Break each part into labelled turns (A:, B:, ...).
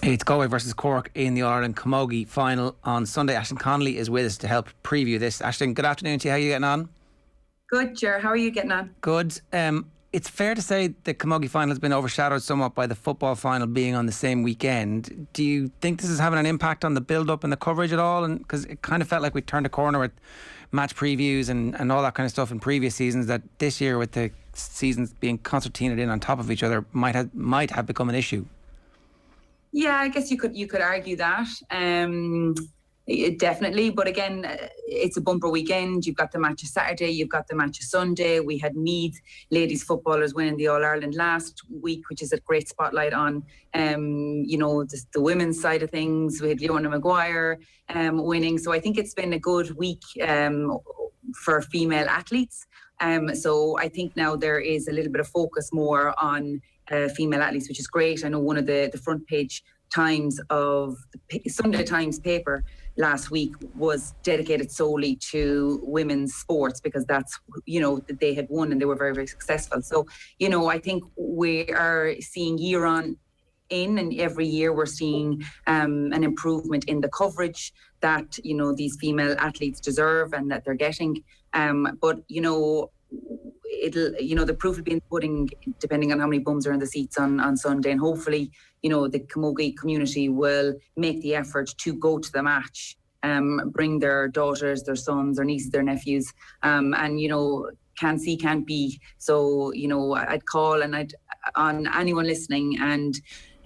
A: It's Galway versus Cork in the All-Ireland Camogie final on Sunday. Aislinn Connolly is with us to help preview this. Aislinn, good afternoon to you. How are you getting on?
B: Good, Ger. How are you getting on?
A: Good. It's fair to say the Camogie final has been overshadowed somewhat by the football final being on the same weekend. Do you think this is having an impact on the build-up and the coverage at all? And because it kind of felt like we turned a corner with match previews and all that kind of stuff in previous seasons, that this year with the seasons being concertinaed in on top of each other might have become an issue.
B: Yeah, I guess you could argue that. Definitely, but again, it's a bumper weekend. You've got the match of Saturday, you've got the match of Sunday. We had Meath ladies footballers winning the All-Ireland last week, which is a great spotlight on the women's side of things. We had Leona Maguire winning, so I think it's been a good week for female athletes. So I think now there is a little bit of focus more on female athletes, which is great. I know one of the front page times of the Sunday Times paper last week was dedicated solely to women's sports, because that's, that they had won and they were very, very successful. So, I think we are seeing year on in, and every year we're seeing an improvement in the coverage that, these female athletes deserve and that they're getting. But, the proof will be in the pudding, depending on how many bums are in the seats on Sunday. And hopefully, the Camogie community will make the effort to go to the match, bring their daughters, their sons, their nieces, their nephews, and, can see, can't be. So, I'd call and on anyone listening, and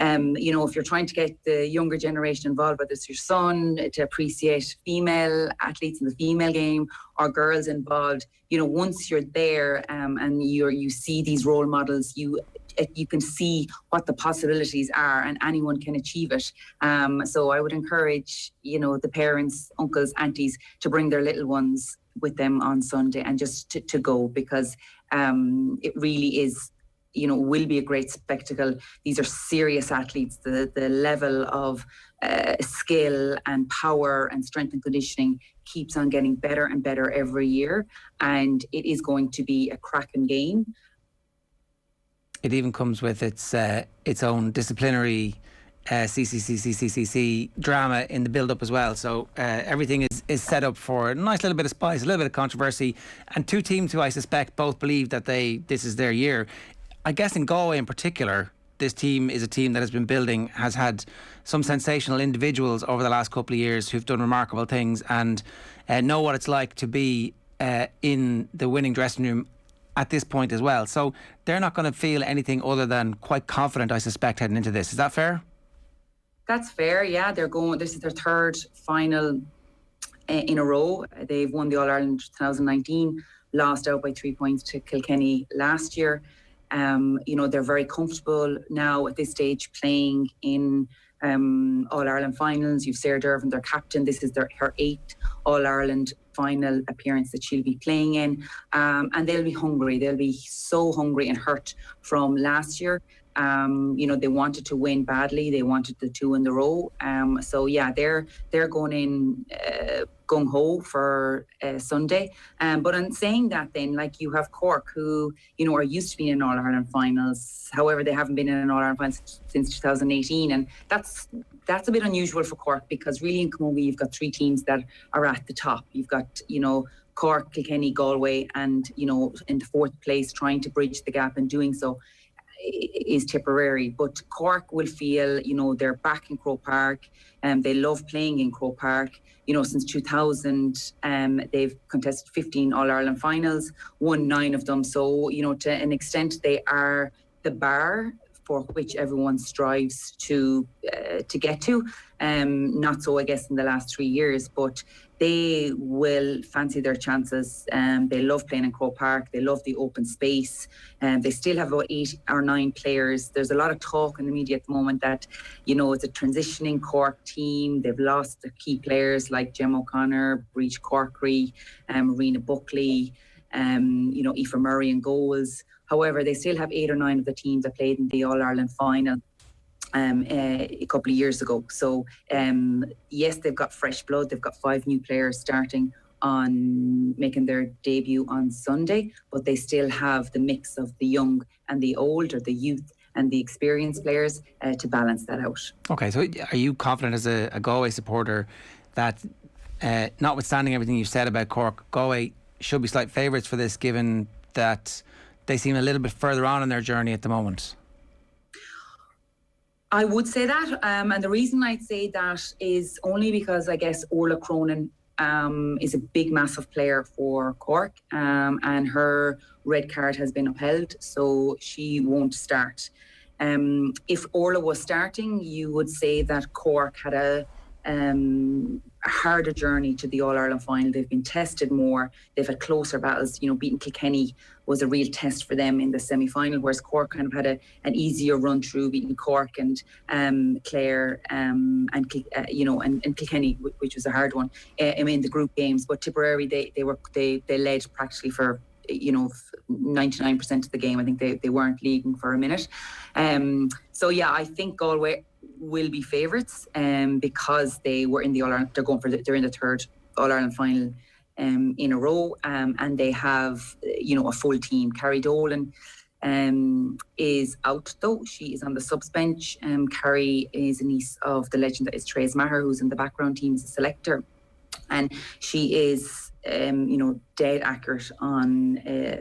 B: if you're trying to get the younger generation involved, whether it's your son, to appreciate female athletes in the female game, or girls involved, once you're there and you see these role models, you can see what the possibilities are, and anyone can achieve it. So I would encourage, the parents, uncles, aunties to bring their little ones with them on Sunday and just to go, because it really is, will be a great spectacle. These are serious athletes. The level of skill and power and strength and conditioning keeps on getting better and better every year, and it is going to be a cracking game.
A: It even comes with its own disciplinary CCC drama in the build-up as well. So everything is set up for a nice little bit of spice, a little bit of controversy, and two teams who I suspect both believe that this is their year. I guess in Galway in particular, this team is a team that has been building, has had some sensational individuals over the last couple of years who've done remarkable things, and know what it's like to be in the winning dressing room at this point as well. So they're not going to feel anything other than quite confident, I suspect, heading into this. Is that fair? That's
B: fair, yeah. This is their third final in a row. They've won the All-Ireland 2019, lost out by 3 points to Kilkenny last year. They're very comfortable now at this stage playing in All-Ireland finals. You've Sarah Dervin, their captain. This is her 8th All-Ireland final appearance that she'll be playing in. And they'll be hungry. They'll be so hungry and hurt from last year. They wanted to win badly. They wanted the 2 in a row. So yeah, they're going in gung-ho for Sunday. But in saying that, then, like, you have Cork, who are used to being in All-Ireland finals. However, they haven't been in an All-Ireland final since 2018, and that's a bit unusual for Cork, because really in Camogie you've got 3 teams that are at the top. You've got Cork, Kilkenny, Galway, and in the 4th place, trying to bridge the gap, and doing so is Tipperary. But Cork will feel, they're back in Croke Park, and they love playing in Croke Park. Since 2000, they've contested 15 All-Ireland finals, won 9 of them. So, to an extent, they are the bar for which everyone strives to get to. Not so, I guess, in the last 3 years, but they will fancy their chances. They love playing in Croke Park. They love the open space. They still have about 8 or 9 players. There's a lot of talk in the media at the moment that, it's a transitioning Cork team. They've lost their key players like Gemma O'Connor, Breach Corkery, Marina Buckley, Aoife Murray in goals. However, they still have 8 or 9 of the teams that played in the All-Ireland final a couple of years ago. So, yes, they've got fresh blood. They've got 5 new players starting on making their debut on Sunday, but they still have the mix of the young and the old, or the youth and the experienced players to balance that out.
A: Okay, so are you confident as a Galway supporter that, notwithstanding everything you've said about Cork, Galway should be slight favourites for this, given that they seem a little bit further on in their journey at the moment?
B: I would say that, and the reason I'd say that is only because I guess Orla Cronin is a big, massive player for Cork, and her red card has been upheld, so she won't start. If Orla was starting, you would say that Cork had a harder journey to the All-Ireland final. They've been tested more. They've had closer battles. Beating Kilkenny was a real test for them in the semi-final, whereas Cork kind of had an easier run through, beating Cork and Clare and Kilkenny, which was a hard one in the group games. But Tipperary, they led practically for 99% of the game. I think they weren't leading for a minute. So yeah, I think Galway will be favourites because they were in the All-Ireland. They're in the third All-Ireland final in a row, and they have a full team. Carrie Dolan is out though. She is on the subs bench. Carrie is a niece of the legend that is Therese Maher, who's in the background team as a selector, and she is dead accurate on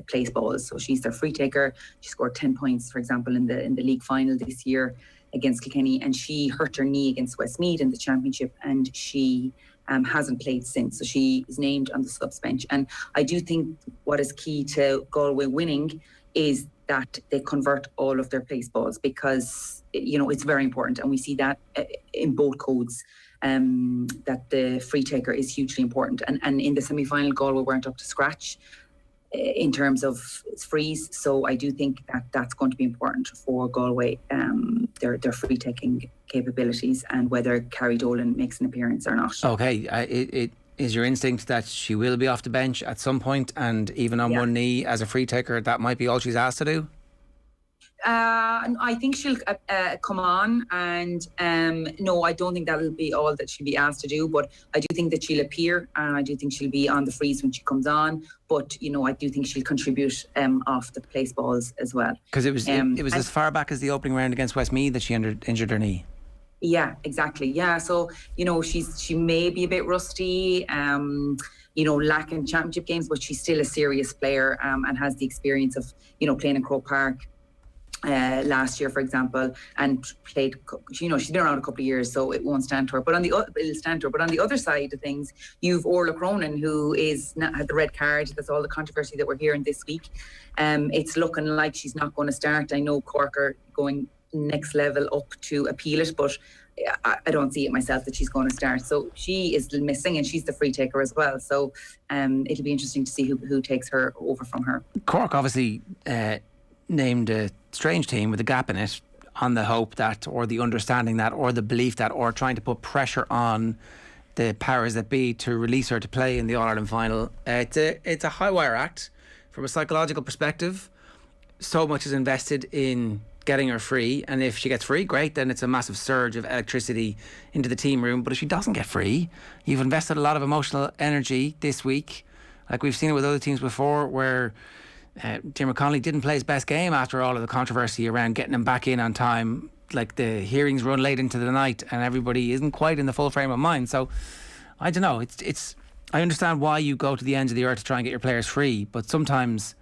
B: place balls. So she's their free taker. She scored 10 points, for example, in the league final this year against Kilkenny, and she hurt her knee against Westmeath in the championship, and she hasn't played since. So she is named on the subs bench. And I do think what is key to Galway winning is that they convert all of their place balls, because it's very important, and we see that in both codes. That the free taker is hugely important, and in the semi-final Galway weren't up to scratch in terms of frees, so I do think that that's going to be important for Galway, their free taking capabilities, and whether Carrie Dolan makes an appearance or not. Okay,
A: it is your instinct that she will be off the bench at some point, and even on one knee as a free taker, that might be all she's asked to do?
B: I think she'll come on, and no, I don't think that'll be all that she'll be asked to do, but I do think that she'll appear, and I do think she'll be on the frees when she comes on, but I do think she'll contribute off the place balls as well.
A: Because it was as far back as the opening round against Westmeath that she injured her knee.
B: Yeah, exactly. Yeah, so she may be a bit rusty, lacking championship games, but she's still a serious player, and has the experience of playing in Croke Park last year, for example, and played. She's been around a couple of years, so it won't stand to her. But it'll stand to her. But on the other side of things, you've Orla Cronin, who had the red card. That's all the controversy that we're hearing this week. It's looking like she's not going to start. I know Cork are going next level up to appeal it, but I don't see it myself that she's going to start. So she is missing, and she's the free taker as well. So it'll be interesting to see who takes her over from her.
A: Cork obviously named a strange team with a gap in it, on the hope that, or the understanding that, or the belief that, or trying to put pressure on the powers that be to release her to play in the All-Ireland final. It's a high wire act from a psychological perspective. So much is invested in getting her free, and if she gets free, great, then it's a massive surge of electricity into the team room. But if she doesn't get free, you've invested a lot of emotional energy this week, like we've seen it with other teams before, where Aislinn Connolly didn't play his best game after all of the controversy around getting him back in on time. Like, the hearings run late into the night and everybody isn't quite in the full frame of mind. So I don't know, it's I understand why you go to the ends of the earth to try and get your players free, but sometimes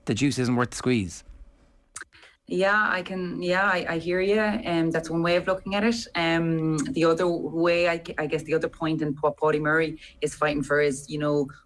A: the juice isn't worth the squeeze.
B: Yeah, I hear you. That's one way of looking at it. The other way, I guess the other point in what Paddy Murray is fighting for is,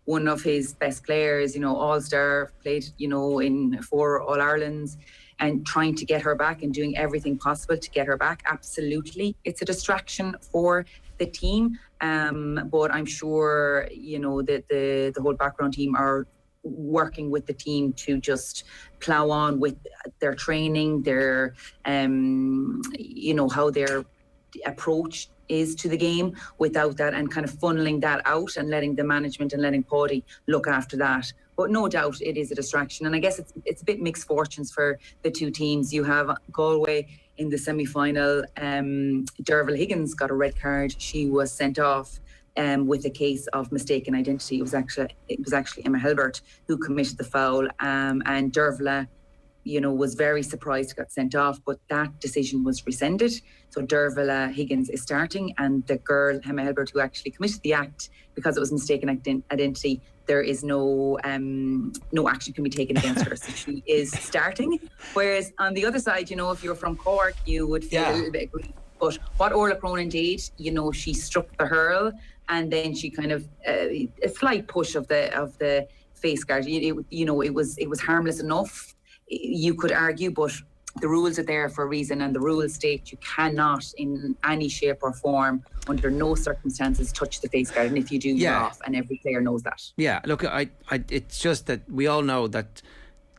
B: one of his best players, All-Star, played, in 4 All-Irelands, and trying to get her back and doing everything possible to get her back. Absolutely. It's a distraction for the team. But I'm sure, that the whole background team are working with the team to just plow on with their training, their how their approach is to the game without that, and kind of funneling that out and letting the management and letting Paddy look after that. But no doubt it is a distraction, and I guess it's a bit mixed fortunes for the two teams. You have Galway in the semi-final. Derval Higgins got a red card. She was sent off with a case of mistaken identity. It was actually Emma Helbert who committed the foul, and Dervla was very surprised, got sent off, but that decision was rescinded. So Dervilla Higgins is starting, and the girl, Emma Helbert, who actually committed the act because it was mistaken identity, there is no action can be taken against her. So she is starting. Whereas on the other side, if you're from Cork, you would feel a little bit aggrieved. But what Orla Cronin did, she struck the hurl, and then she kind of a slight push of the face guard. It was harmless enough, you could argue, but the rules are there for a reason, and the rules state you cannot, in any shape or form, under no circumstances, touch the face guard. And if you do, you're off, and every player knows that. Yeah,
A: look, it's just that we all know that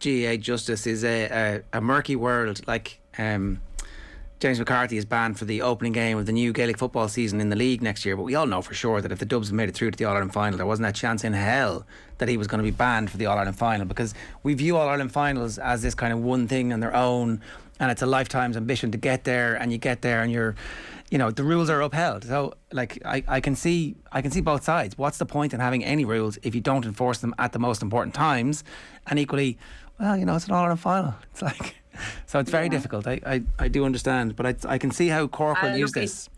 A: GAA justice is a murky world. Like, James McCarthy is banned for the opening game of the new Gaelic football season in the league next year, but we all know for sure that if the Dubs had made it through to the All-Ireland final, there wasn't a chance in hell that he was going to be banned for the All-Ireland final, because we view All-Ireland finals as this kind of one thing on their own, and it's a lifetime's ambition to get there, and you get there and you're, the rules are upheld. So, like, I can see both sides. What's the point in having any rules if you don't enforce them at the most important times? And equally, well, it's an All-Ireland final. It's like... So it's very difficult. I do understand, but I can see how Cork will use this.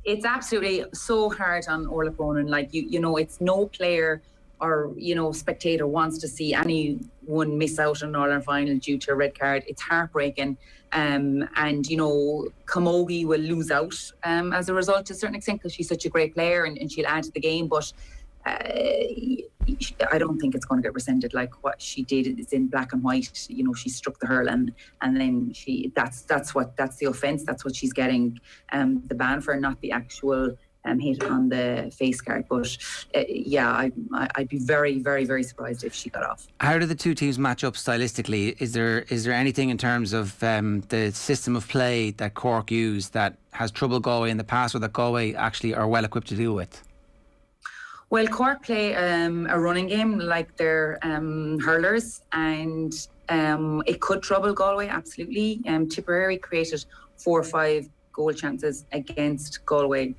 B: It's absolutely so hard on Orla Cronin. Like, it's no player or, spectator wants to see anyone miss out on an All-Ireland final due to a red card. It's heartbreaking. And, Camogie will lose out as a result to a certain extent, because she's such a great player and she'll add to the game. But I don't think it's going to get rescinded. Like, what she did is in black and white. She struck the hurl, and then that's the offence. That's what she's getting the ban for, not the actual hit on the face guard. But I'd be very, very, very surprised if she got off.
A: How do the two teams match up stylistically? Is there anything in terms of the system of play that Cork use that has troubled Galway in the past, or that Galway actually are well equipped to deal with?
B: Well, Cork play a running game like they're hurlers, and it could trouble Galway, absolutely. Tipperary created 4 or 5 goal chances against Galway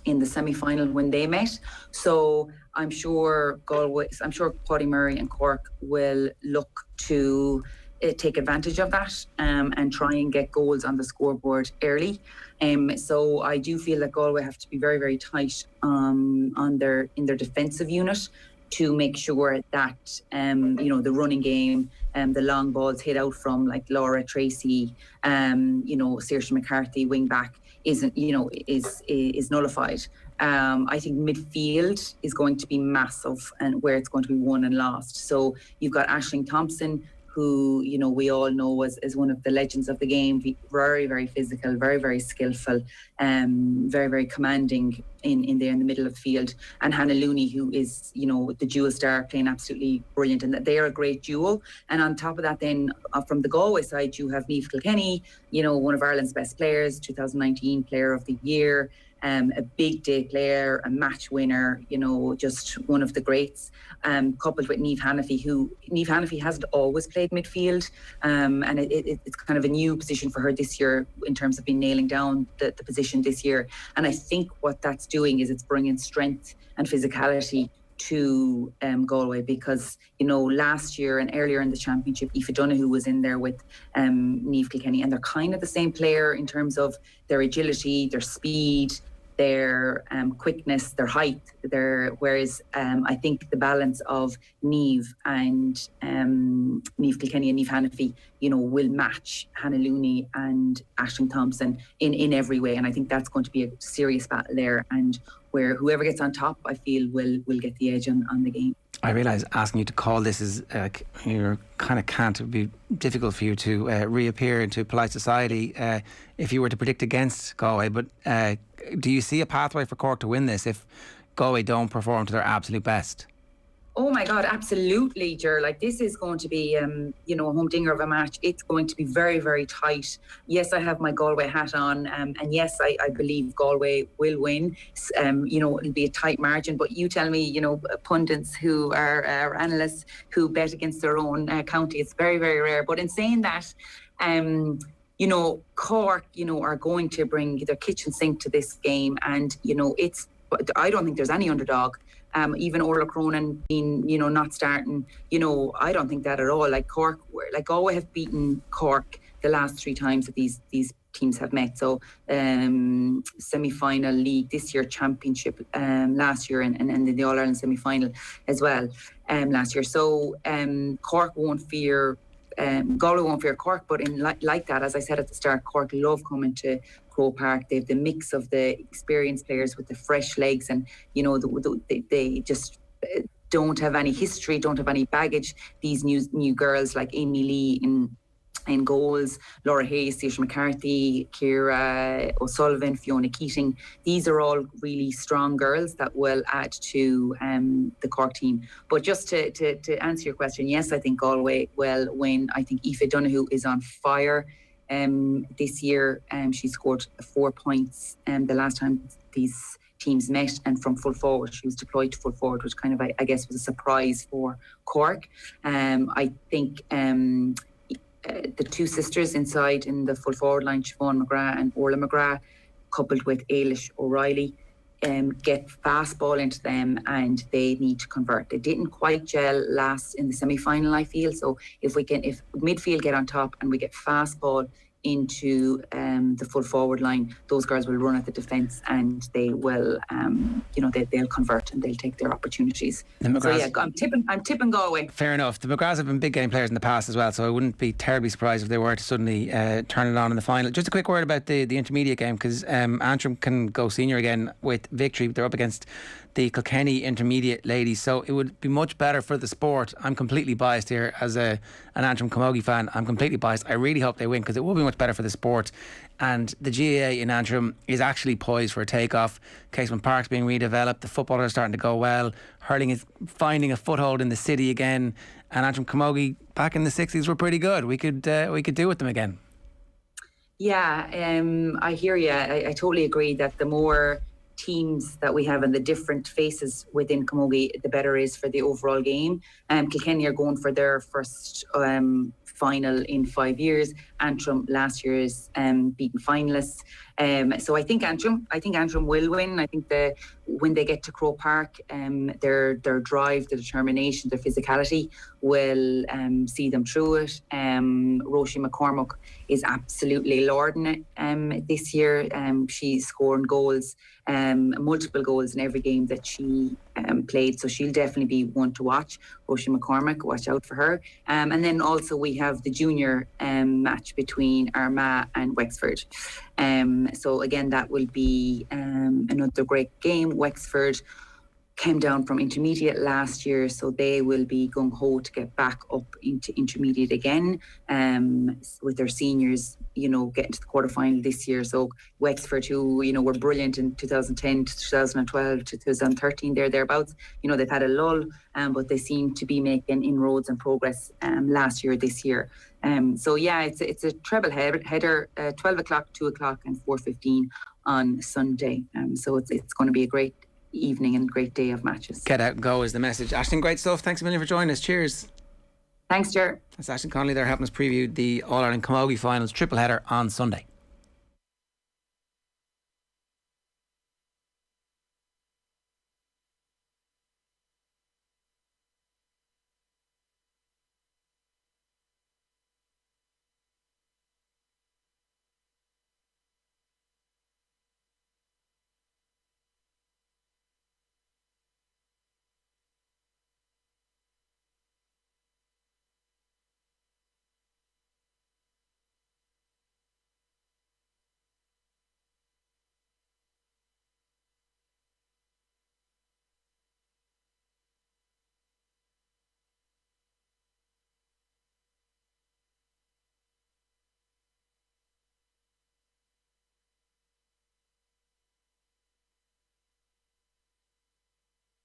B: in the semi-final when they met. So I'm sure Paddy Murray and Cork will look to take advantage of that and try and get goals on the scoreboard early. So I do feel that Galway have to be very, very tight in their defensive unit to make sure that the running game and the long balls hit out from, like, Laura Tracy, Saoirse McCarthy wing back is nullified. I think midfield is going to be massive, and where it's going to be won and lost. So you've got Aisling Thompson, who we all know as one of the legends of the game, very, very physical, very, very skillful, very, very commanding in there in the middle of the field, and Hannah Looney, who is the dual star, playing absolutely brilliant, and they are a great duo. And on top of that, then from the Galway side, you have Niamh Kilkenny, one of Ireland's best players, 2019 Player of the Year. A big day player, a match winner, just one of the greats, coupled with Niamh Hanafy hasn't always played midfield, and it's kind of a new position for her this year in terms of nailing down the position this year. And I think what that's doing is it's bringing strength and physicality to Galway, because last year and earlier in the championship, Aoife Donoghue was in there with Niamh Kilkenny, and they're kind of the same player in terms of their agility, their speed, their quickness, their height. Whereas I think the balance of Niamh and Niamh Kilkenny and Niamh Hanafy, will match Hannah Looney and Aisling Thompson in every way, and I think that's going to be a serious battle there, and where whoever gets on top, I feel, will get the edge on the game.
A: I realise asking you to call this is you kind of can't. It would be difficult for you to reappear into polite society if you were to predict against Galway. But do you see a pathway for Cork to win this if Galway don't perform to their absolute best?
B: Oh my God, absolutely, Ger. Like, this is going to be, a humdinger of a match. It's going to be very, very tight. Yes, I have my Galway hat on, and yes, I believe Galway will win. It'll be a tight margin, but you tell me, pundits who are analysts who bet against their own county, it's very, very rare. But in saying that, Cork, are going to bring their kitchen sink to this game, and I don't think there's any underdog. Even Orla Cronin being, not starting, I don't think that at all. Like, Cork, like Galway have beaten Cork the last 3 times that these teams have met. So semi-final league this year, championship last year, and the All-Ireland semi-final as well last year. So Cork won't fear, Galway won't fear Cork, but in like that, as I said at the start, Cork love coming to Croke Park. They have the mix of the experienced players with the fresh legs, and they just don't have any history, don't have any baggage. These new girls like Amy Lee in goals, Laura Hayes, Saoirse McCarthy, Ciara O'Sullivan, Fiona Keating. These are all really strong girls that will add to the Cork team. But just to answer your question, yes, I think Galway will win. I think Aoife Donoghue is on fire this year. She scored 4 points the last time these teams met, and from full forward. She was deployed to full forward, which kind of, I guess, was a surprise for Cork. I think the 2 sisters inside in the full forward line, Siobhan McGrath and Orla McGrath, coupled with Ailish O'Reilly, get fast ball into them, and they need to convert. They didn't quite gel last in the semi-final, I feel. So if midfield get on top and we get fast ball into the full forward line, those girls will run at the defence, and they will they'll convert and they'll take their opportunities. So yeah, I'm tipping Galway.
A: Fair enough. The McGraths have been big game players in the past as well, so I wouldn't be terribly surprised if they were to suddenly turn it on in the final. Just a quick word about the intermediate game, because Antrim can go senior again with victory. They're up against the Kilkenny intermediate ladies, so it would be much better for the sport. I'm completely biased here as an Antrim Camogie fan. I'm completely biased. I really hope they win, because it will be much better for the sport. And the GAA in Antrim is actually poised for a takeoff. Casement Park's being redeveloped. The footballers are starting to go well. Hurling is finding a foothold in the city again. And Antrim Camogie back in the 60s were pretty good. We could do with them again.
B: Yeah, I hear you. I totally agree that the more teams that we have and the different faces within Camogie, the better is for the overall game. Kilkenny are going for their first final in 5 years. Antrim last year's beaten finalists. So I think Antrim will win. I think when they get to Croke Park, their drive, their determination, their physicality will see them through it. Roisin McCormack is absolutely lording it this year. She's scoring goals, multiple goals in every game that she played, so she'll definitely be one to watch. Roisin McCormack, watch out for her. And then also we have the junior match between Armagh and Wexford. So again, that will be another great game. Wexford came down from intermediate last year, so they will be gung-ho to get back up into intermediate again, with their seniors, getting to the quarterfinal this year. So Wexford, who, were brilliant in 2010 to 2012 to 2013, thereabouts, they've had a lull, but they seem to be making inroads and progress last year, this year. So yeah, it's a treble header, 12 o'clock, 2 o'clock and 4:15 on Sunday. So it's going to be a great evening and great day of matches.
A: Get out and go is the message. Aislinn, great stuff. Thanks a million for joining us. Cheers.
B: Thanks, Ger.
A: That's Aislinn Connolly there helping us preview the All-Ireland Camogie finals triple header on Sunday.